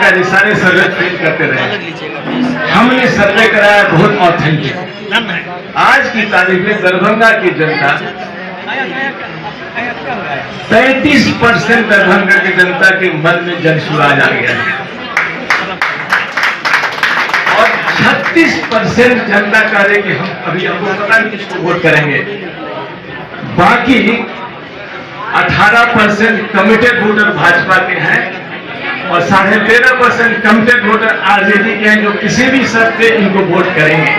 सरकार सारे सर्वे फेल करते रहे। हमने सर्वे कराया बहुत ऑथेंटिक। आज की तारीख में दरभंगा की जनता 35% दरभंगा की जनता के मन में जनसुराज आ गया है और 36% जनता कह रहे कि हम अभी हमको पता नहीं किसको वोट करेंगे। बाकी 18% कमिटेड वोटर भाजपा के हैं और 13.5% कमिटेड वोटर आरजेडी के हैं जो किसी भी शर्त पे इनको वोट करेंगे।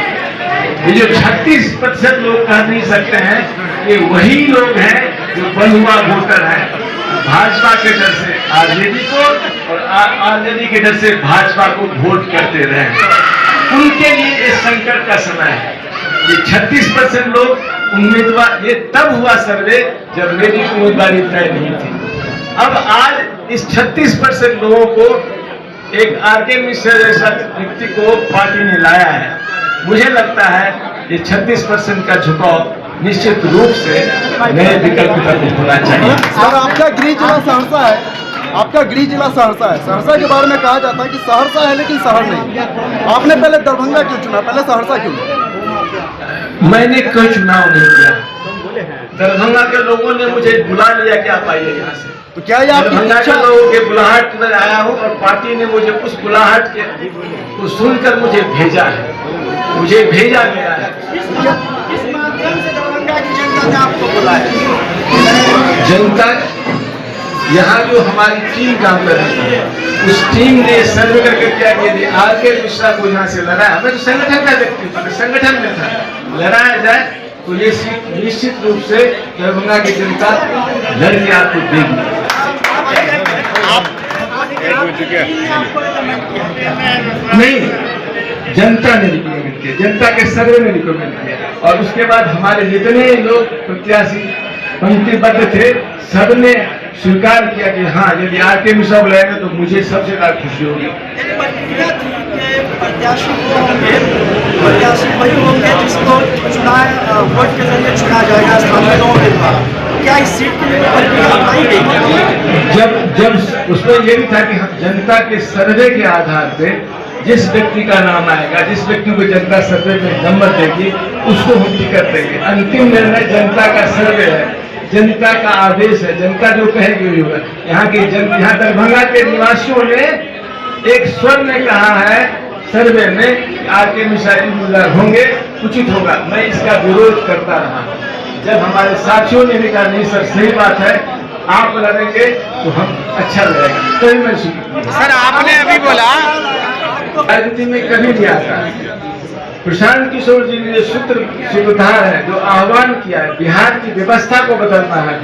ये जो 36% लोग कह नहीं सकते हैं ये वही लोग हैं जो बंधुआ वोटर हैं, भाजपा के डर से आरजेडी को और आरजेडी के डर से भाजपा को वोट करते रहे। उनके लिए ये संकट का समय है। ये 36% लोग उम्मीदवार, ये तब हुआ सर्वे जब मेरी उम्मीदवारी तय नहीं थी। अब आज इस 36% लोगों को एक आरके मिश्रा जैसा व्यक्ति को पार्टी ने लाया है। मुझे लगता है ये 36% का झुकाव निश्चित रूप से नए विकल्प की तरफ होना चाहिए। सर, आपका गृह जिला सहरसा है, आपका गृह जिला सहरसा है। सहरसा के बारे में कहा जाता है कि सहरसा है लेकिन शहर नहीं। आपने पहले दरभंगा क्यों चुना, पहले सहरसा क्यों? मैंने कोई चुनाव नहीं किया। दरभंगा के लोगों ने मुझे बुला लिया कि आप आइए यहाँ से। तो क्या ये आपकी दरभंगा के लोगों के बुलाहट में आया हूँ और पार्टी ने मुझे उस बुलाहट के को सुनकर मुझे भेजा है, मुझे भेजा गया है। इस माध्यम से दरभंगा की जनता ने आपको बुलाया। जनता यहाँ जो हमारी टीम काम कर रही है उस टीम ने सर्वे करके क्या किया, आरके मिश्रा को यहाँ से लड़ाया। मैं तो संगठन का व्यक्ति था, संगठन में था। लड़ाया जाए तो ये सीट निश्चित रूप से दरभंगा की जनता लड़के आपको देगी। नहीं, जनता ने रिकमेंड किया, जनता के सर्वे ने रिकमेंड किया और उसके बाद हमारे जितने लोग प्रत्याशी पंक्तिबद्ध थे सबने स्वीकार किया कि हाँ यदि आरके मिश्रा बुलाएंगे तो मुझे सबसे ज्यादा खुशी होगी। प्रत्याशी वही होंगे जिसको चुनाव वोट के जरिए चुना जाएगा स्थानीय लोगों के द्वारा। क्या इस सीट के लिए प्रक्रिया अपनाई गई? जब उसमें यह भी था कि हम जनता के सर्वे के आधार पे जिस व्यक्ति का नाम आएगा, जिस व्यक्ति को जनता सर्वे में नंबर देगी उसको हम टिकट देंगे। अंतिम निर्णय जनता का सर्वे है, जनता का आदेश है, जनता जो कहेगी वही होगा। यहाँ दरभंगा के निवासियों ने एक स्वर में कहा है सर्वे में आरके मिश्रा होंगे, उचित होगा। मैं इसका विरोध करता रहा। जब हमारे साथियों ने भी कहा नहीं सर सही बात है, आप लड़ेंगे तो हम अच्छा लगेगा, तभी मैं सर आपने अभी बोला राजनीति में कभी नहीं आता। प्रशांत किशोर जी ने सूत्रधार है, जो आह्वान किया है बिहार की व्यवस्था को बदलना है,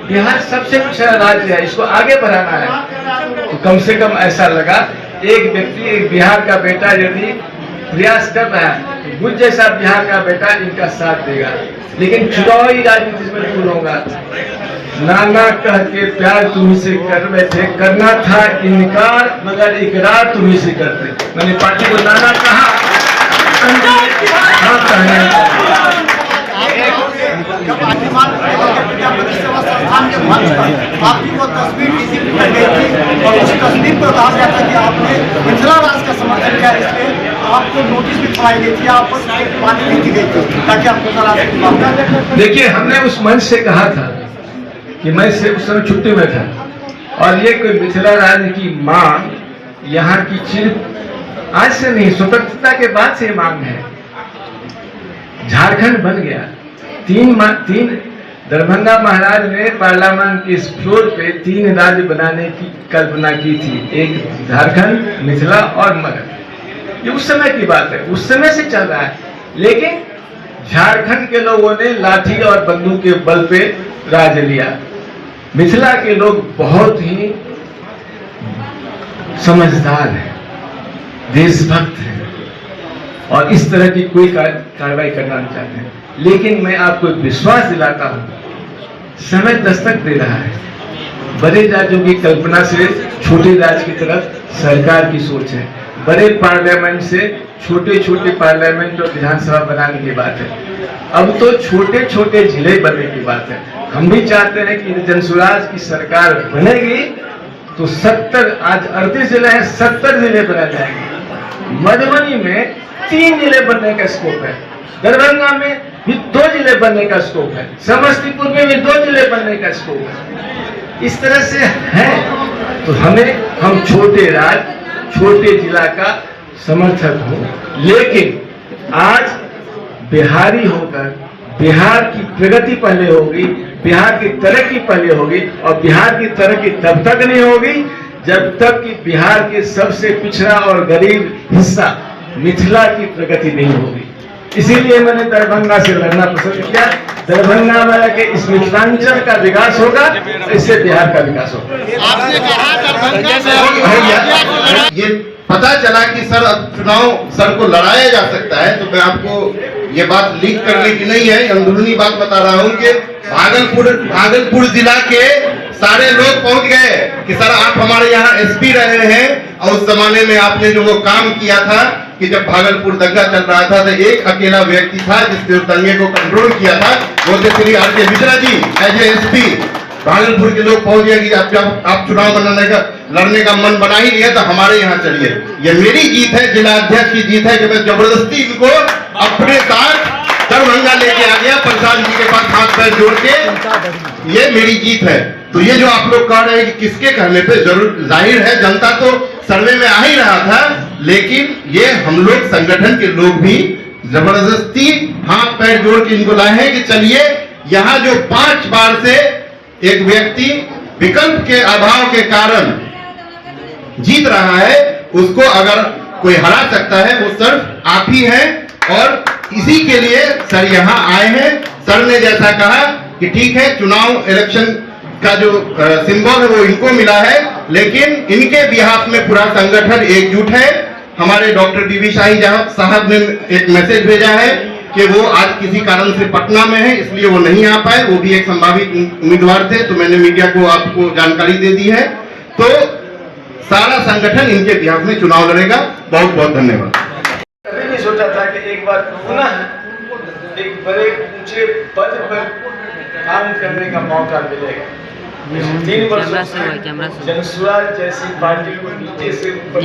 बिहार सबसे पिछड़ा राज्य है, इसको आगे बढ़ाना है। तो कम से कम ऐसा लगा एक व्यक्ति, एक बिहार का बेटा यदि प्रयास कर रहा है, मुझ जैसा बिहार का बेटा इनका साथ देगा। लेकिन चुनावी राजनीति में भूल होगा। नाना कह के प्यार तुम्ही से कर बैठे, करना था इनकार मगर इकरार तुम्ही से करते। मैंने पार्टी को नाना कहा, हाँ कहने आपकी वो तस्वीर किसी की कर गई थी और उस तस्वीर पर कहा गया था कि आपने मिथिला राज का समर्थन किया, इसलिए आपको नोटिस भी पढ़ाई गई थी, आपको पानी नहीं दी गई थी ताकि आप मिथिला राज की बात करें। देखिए, हमने उस मंच से कहा था कि मैं से उस समय छुट्टी में था और ये कोई मिथिला राज की मांग यहाँ की सिर्फ आज से नहीं, स्वतंत्रता के बाद से मांग है। झारखंड बन गया, तीन दरभंगा महाराज ने पार्लियामेंट के इस फ्लोर पे 3 राज्य बनाने की कल्पना की थी, एक झारखंड, मिथिला और मगध। ये उस समय की बात है, उस समय से चल रहा है। लेकिन झारखंड के लोगों ने लाठी और बंदूक के बल पे राज लिया। मिथिला के लोग बहुत ही समझदार हैं, देशभक्त हैं और इस तरह की कोई कार्रवाई करना नहीं चाहते हैं। लेकिन मैं आपको विश्वास दिलाता हूं, समय दस्तक दे रहा है। बड़े राज्यों की कल्पना से छोटे राज्य की तरफ सरकार की सोच है। बड़े पार्लियामेंट से छोटे छोटे पार्लियामेंट और विधानसभा बनाने की बात है। अब तो छोटे छोटे जिले बनने की बात है। हम भी चाहते हैं कि जनसुराज की सरकार बनेगी तो 70 आज 38 जिले हैं, 70 जिले बना जाएंगे। मधुबनी में 3 जिले बनने का स्कोप है, दरभंगा में भी 2 जिले बनने का स्कोप है, समस्तीपुर में भी 2 जिले बनने का स्कोप है। इस तरह से है। तो हम छोटे राज्य, छोटे जिला का समर्थक हो, लेकिन आज बिहारी होकर बिहार की प्रगति पहले होगी, बिहार की तरक्की पहले होगी, और बिहार की तरक्की तब तक नहीं होगी जब तक कि बिहार के सबसे पिछड़ा और गरीब हिस्सा मिथिला की प्रगति नहीं होगी। इसीलिए मैंने दरभंगा से लड़ना पसंद किया। दरभंगा में के इस मिथिलांचल का विकास होगा, इससे बिहार का विकास होगा। आपने कहा दरभंगा में ये पता चला कि सर अब चुनाव सर को लड़ाया जा सकता है, तो मैं आपको ये बात लीक करने की नहीं है, अंदरूनी बात बता रहा हूँ कि भागलपुर जिला के सारे लोग पहुंच गए कि सर आप हमारे यहाँ एसपी रहे हैं, और उस जमाने में आपने जो वो काम किया था कि जब भागलपुर दंगा चल रहा था तो एक अकेला व्यक्ति था जिसने उस दंगे को कंट्रोल किया था, वो थे Shri R K. Mishra ji as SP. Bhagalpur के लोग पहुंच गए कि जब आप चुनाव लड़ने का मन बना ही लिया तो हमारे यहाँ चलिए। ये मेरी जीत है, जिला अध्यक्ष की जीत है कि मैं जबरदस्ती इनको अपने साथ दरभंगा लेके आ गया, प्रसाद जी के पास हाथ पैर जोड़ के। ये मेरी जीत है। तो ये जो आप लोग कह रहे हैं कि किसके कहने पे, जरूर जाहिर है जनता तो सर्वे में आ ही रहा था, लेकिन ये हम लोग संगठन के लोग भी जबरदस्ती हाथ पैर जोड़ के इनको लाए हैं कि चलिए यहाँ जो 5 बार से एक व्यक्ति विकल्प के अभाव के कारण जीत रहा है, उसको अगर कोई हरा सकता है वो सिर्फ आप ही हैं, और इसी के लिए सर यहाँ आए हैं। सर ने जैसा कहा कि ठीक है चुनाव इलेक्शन का जो सिंबल है वो इनको मिला है, लेकिन इनके बिहाफ में पूरा संगठन एकजुट है। हमारे डॉक्टर बीबी शाही साहब ने एक मैसेज भेजा है कि वो आज किसी कारण से पटना में है, इसलिए वो नहीं आ पाए, वो भी एक संभावित उम्मीदवार थे, तो मैंने मीडिया को आपको जानकारी दे दी है। तो सारा संगठन इनके बिहाफ में चुनाव लड़ेगा। बहुत बहुत धन्यवाद। कभी नहीं सोचा था कि एक बार पुनः एक बड़े ऊंचे पद पर काम करने का मौका मिलेगा। 3 वर्षों से जनसुराज जैसी पार्टी को नीचे से ऊपर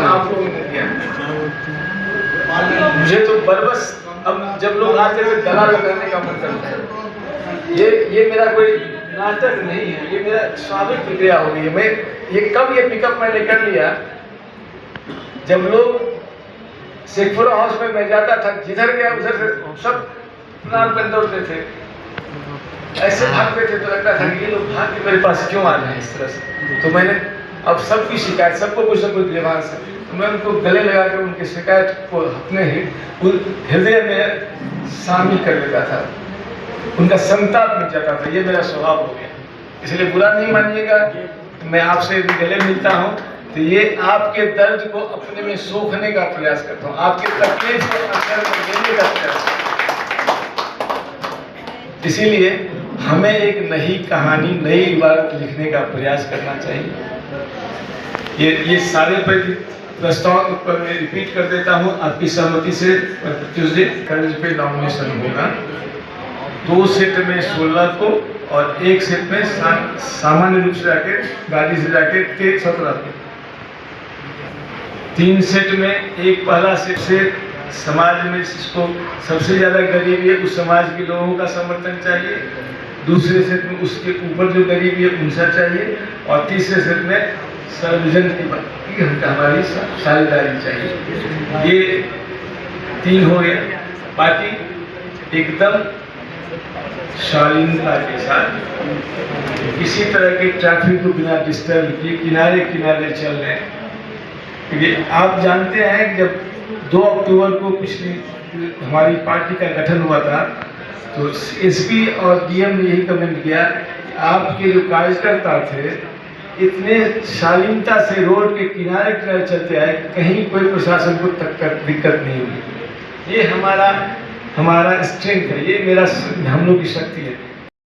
आपको मिल गया। मुझे तो बरबस अब जब लोग आते हुए गला लगाने का मन करता है। ये मेरा कोई नाटक नहीं है, ये मेरा स्वाभाविक प्रक्रिया हो गई है। मैं ये पिकअप मैंने कर लिया जब लोग शेखपुरा हाउस में मैं जाता था, जिधर गया उधर से सब प्रणाम करते दौड़ते थे, ऐसे भागते थे, तो लगता था कि ये लोग भाग के मेरे पास क्यों आ रहे हैं इस तरह से। तो मैंने अब सबकी शिकायत, सबको कुछ न कुछ व्यवहार से, तो मैं उनको गले लगा कर उनकी शिकायत को अपने ही हृदय में शामिल कर लेता था, उनका संताप मिट जाता था। ये मेरा स्वभाव हो गया, इसलिए बुरा नहीं मानिएगा। मैं आपसे गले मिलता हूँ तो ये आपके दर्द को अपने में सोखने का प्रयास करता हूँ, आपके तकलीफ को अंदर में लेने का प्रयास करता हूँ। इसीलिए हमें एक नई कहानी, नई इबारत लिखने का प्रयास करना चाहिए। ये सारे प्रस्ताव पर मैं रिपीट कर देता हूँ आपकी सहमति से। ट्यूसडे पे नॉमिनेशन होगा, 2 सेट में 16 को और 1 सेट में सामान्य रूप से जाके गाड़ी से जाके 17 को। 3 सेट में एक पहला सेट से समाज में जिसको सबसे ज्यादा गरीबी है उस समाज के लोगों का समर्थन चाहिए, दूसरे सेट में उसके ऊपर जो गरीबी है उनसा चाहिए, और तीसरे सेट में सर्वजन की हमारी साझेदारी चाहिए। ये 3 हो गया। बाकी एकदम शालीनता के साथ किसी तरह के ट्रैफिक को बिना डिस्टर्ब किए किनारे किनारे चल रहे हैं। क्योंकि आप जानते हैं कि जब 2 अक्टूबर को पिछली हमारी पार्टी का गठन हुआ था तो एसपी और डीएम ने यही कमेंट किया कि आपके जो कार्यकर्ता थे इतने शालीनता से रोड के किनारे किनारे चलते आए, कहीं कोई प्रशासन को दिक्कत नहीं हुई। ये हमारा स्ट्रेंथ है, ये हम लोग की शक्ति है।